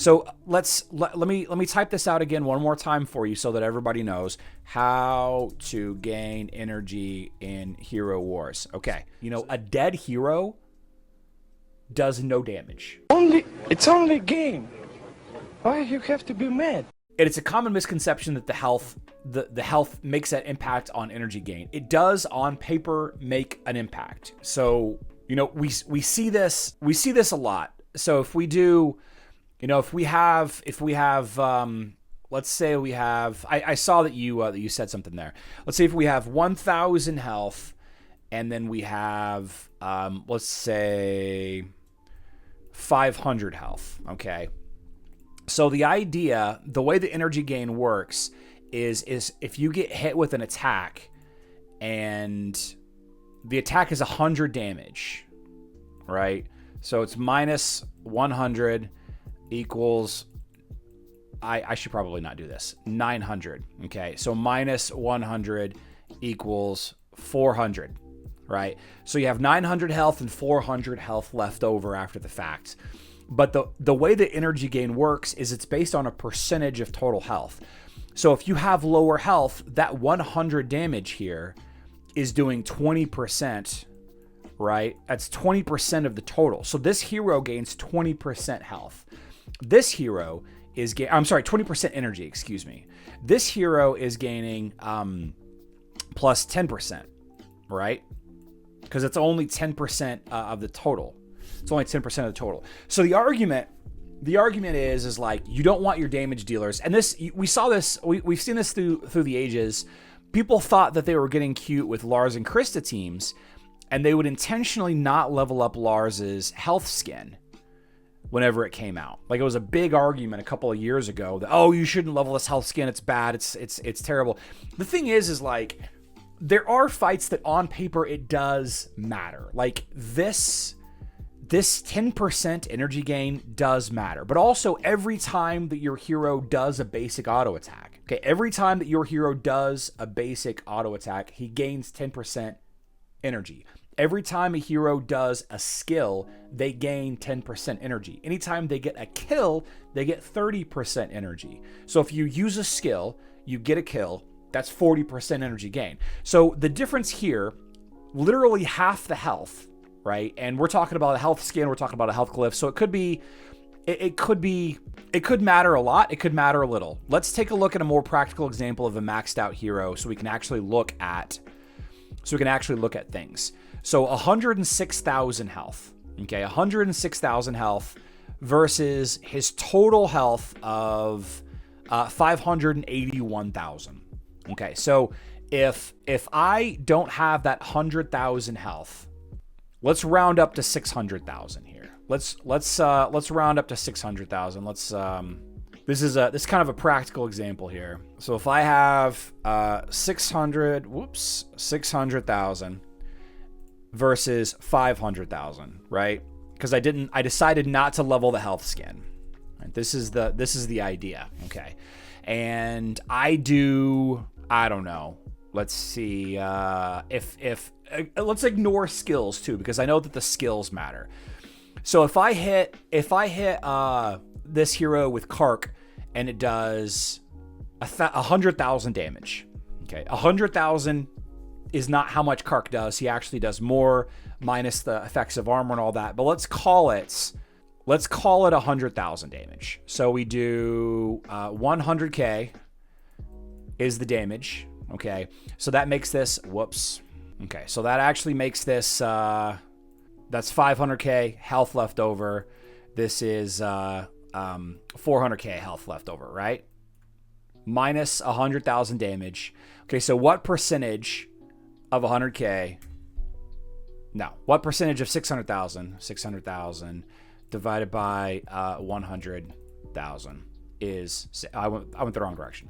So let me type this out again one more time for you so that everybody knows how to gain energy in Hero Wars. Okay, a dead hero does no damage. It's only a game. Why you have to be mad? And it's a common misconception that the health makes that impact on energy gain. It does on paper make an impact. So, we see this a lot. So if we do, if we have let's say we have, I saw that you said something there. Let's say if we have 1,000 health and then we have, let's say 500 health. Okay. So the way the energy gain works is if you get hit with an attack and the attack is 100 damage, right? So it's minus 100 equals, I should probably not do this, 900. Okay. So minus 100 equals 400, right? So you have 900 health and 400 health left over after the fact. But the way the energy gain works is it's based on a percentage of total health. So if you have lower health, that 100 damage here is doing 20%, right? That's 20% of the total. So this hero gains 20% health. This hero is 20% energy, excuse me. This hero is gaining plus 10%, right? Because it's only 10% of the total. It's only 10% of the total. So the argument is like, you don't want your damage dealers. And we've seen this through the ages. People thought that they were getting cute with Lars and Krista teams, and they would intentionally not level up Lars's health skin whenever it came out. Like, it was a big argument a couple of years ago that, oh, you shouldn't level this health skin. It's bad. It's terrible. The thing is like, there are fights that on paper it does matter. Like this 10% energy gain does matter, but also every time that your hero does a basic auto attack, okay, every time that your hero does a basic auto attack, he gains 10% energy. Every time a hero does a skill, they gain 10% energy. Anytime they get a kill, they get 30% energy. So if you use a skill, you get a kill, that's 40% energy gain. So the difference here, literally half the health, right? And we're talking about a health skin, we're talking about a health glyph. So it could matter a lot, it could matter a little. Let's take a look at a more practical example of a maxed out hero so we can actually look at things. So 106,000 health. Okay, 106,000 health versus his total health of 581,000. Okay, so if I don't have that 100,000 health, let's round up to 600,000 here. Let's round up to 600,000. This is kind of a practical example here. So if I have 600,000 versus 500,000, right? Because I decided not to level the health skin. Right? This is the idea. Okay. And I don't know. Let's see, if let's ignore skills too, because I know that the skills matter. So if I hit this hero with Kark and it does 100,000 damage. Okay, 100,000 is not how much Kark does. He actually does more, minus the effects of armor and all that. But let's call it 100,000 damage. So we do 100k is the damage. Okay, so that makes this, okay, so that actually makes this, that's 500k health left over. This is 400k health left over, right? Minus 100,000 damage. Okay, so what percentage of 100k? No, what percentage of 600,000? 600,000 divided by 100,000 is, I went the wrong direction.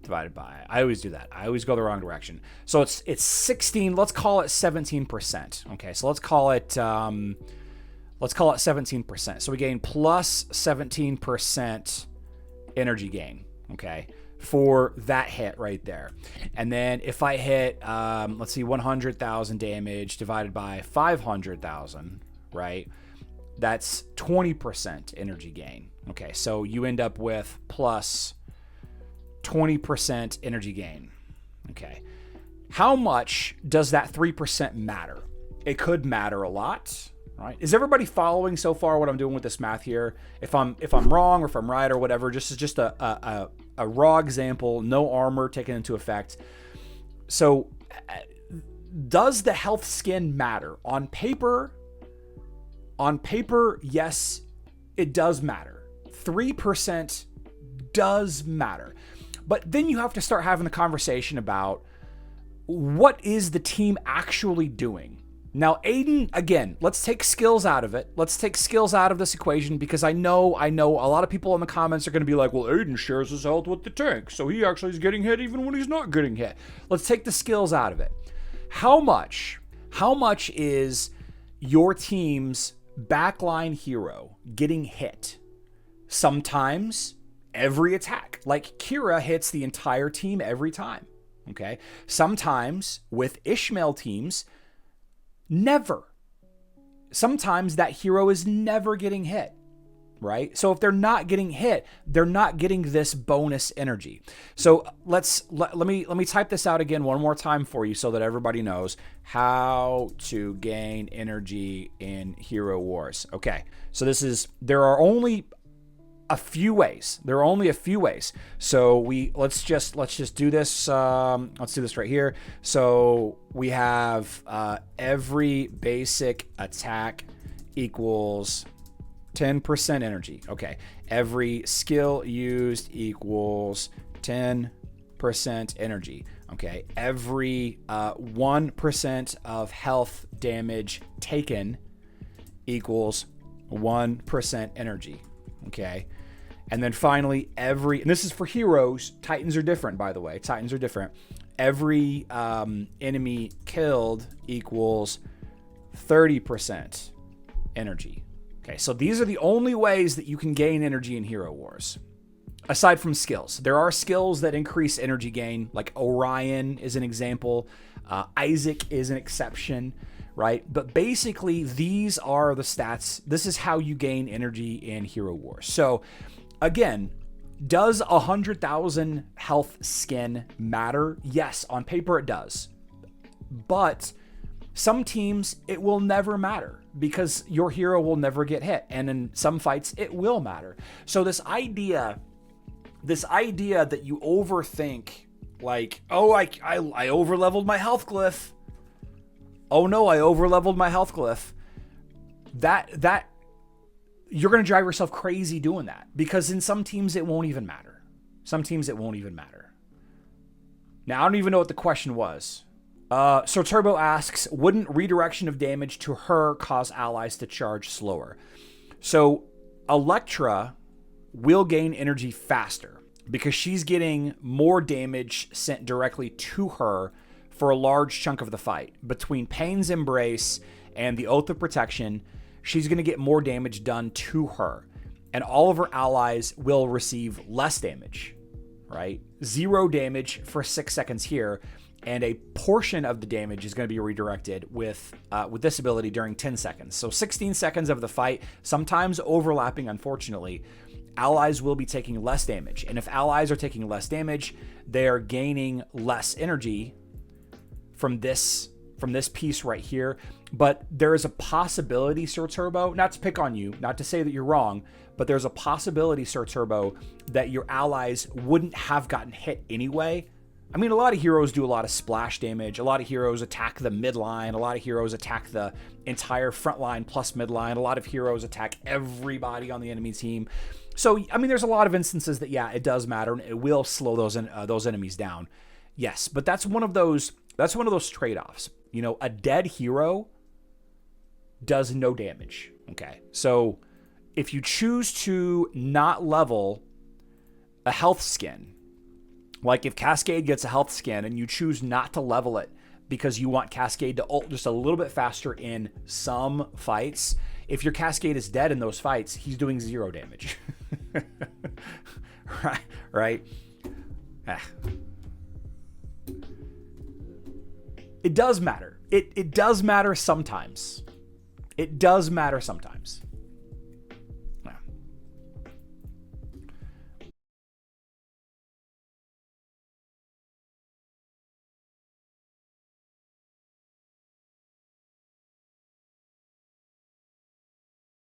Divided by, I always do that. I always go the wrong direction. So it's 16, let's call it 17%. Okay, so let's call it 17%. So we gain plus 17% energy gain, okay, for that hit right there. And then if I hit, let's see, 100,000 damage divided by 500,000, right? That's 20% energy gain. Okay, so you end up with plus 20% energy gain. Okay. How much does that 3% matter? It could matter a lot, right? Is everybody following so far what I'm doing with this math here? If I'm wrong or if I'm right or whatever, just a raw example, no armor taken into effect. So does the health skin matter? On paper, yes, it does matter. 3% does matter. But then you have to start having the conversation about what is the team actually doing? Now, Aiden, again, let's take skills out of it. Let's take skills out of this equation because I know a lot of people in the comments are going to be like, well, Aiden shares his health with the tank, so he actually is getting hit even when he's not getting hit. Let's take the skills out of it. How much is your team's backline hero getting hit? Sometimes every attack. Like Kira hits the entire team every time. Okay. Sometimes with Ishmael teams, never. Sometimes that hero is never getting hit, right? So if they're not getting hit, they're not getting this bonus energy. So let me type this out again one more time for you so that everybody knows how to gain energy in Hero Wars. Okay. So there are only a few ways. So let's just do this. Let's do this right here. So we have every basic attack equals 10% energy. Okay. Every skill used equals 10% energy. Okay. Every 1% of health damage taken equals 1% energy. Okay. And then finally, and this is for heroes. Titans are different, by the way. Titans are different. Every enemy killed equals 30% energy. Okay, so these are the only ways that you can gain energy in Hero Wars. Aside from skills. There are skills that increase energy gain, like Orion is an example. Isaac is an exception, right? But basically, these are the stats. This is how you gain energy in Hero Wars. So again, does 100,000 health skin matter? Yes, on paper it does. But some teams, it will never matter because your hero will never get hit. And in some fights, it will matter. So this idea that you overthink, like, oh, I overleveled my health glyph. Oh no, I overleveled my health glyph. That you're going to drive yourself crazy doing that because in some teams it won't even matter. Now, I don't even know what the question was. So Turbo asks, wouldn't redirection of damage to her cause allies to charge slower? So Electra will gain energy faster because she's getting more damage sent directly to her for a large chunk of the fight. Between Pain's Embrace and the Oath of Protection, she's going to get more damage done to her. And all of her allies will receive less damage, right? 0 damage for 6 seconds here. And a portion of the damage is going to be redirected with this ability during 10 seconds. So 16 seconds of the fight, sometimes overlapping, unfortunately, allies will be taking less damage. And if allies are taking less damage, they are gaining less energy from this piece right here. But there is a possibility, Sir Turbo, not to pick on you, not to say that you're wrong, but there's a possibility, Sir Turbo, that your allies wouldn't have gotten hit anyway. I mean, a lot of heroes do a lot of splash damage. A lot of heroes attack the midline. A lot of heroes attack the entire front line plus midline. A lot of heroes attack everybody on the enemy team. So, I mean, there's a lot of instances that, yeah, it does matter, and it will slow those enemies down. Yes, but that's one of those trade-offs. You know, a dead hero does no damage. Okay, so if you choose to not level a health skin, like if Cascade gets a health skin and you choose not to level it because you want Cascade to ult just a little bit faster in some fights, if your Cascade is dead in those fights, he's doing 0 damage. Right? It does matter. It does matter sometimes. It does matter sometimes.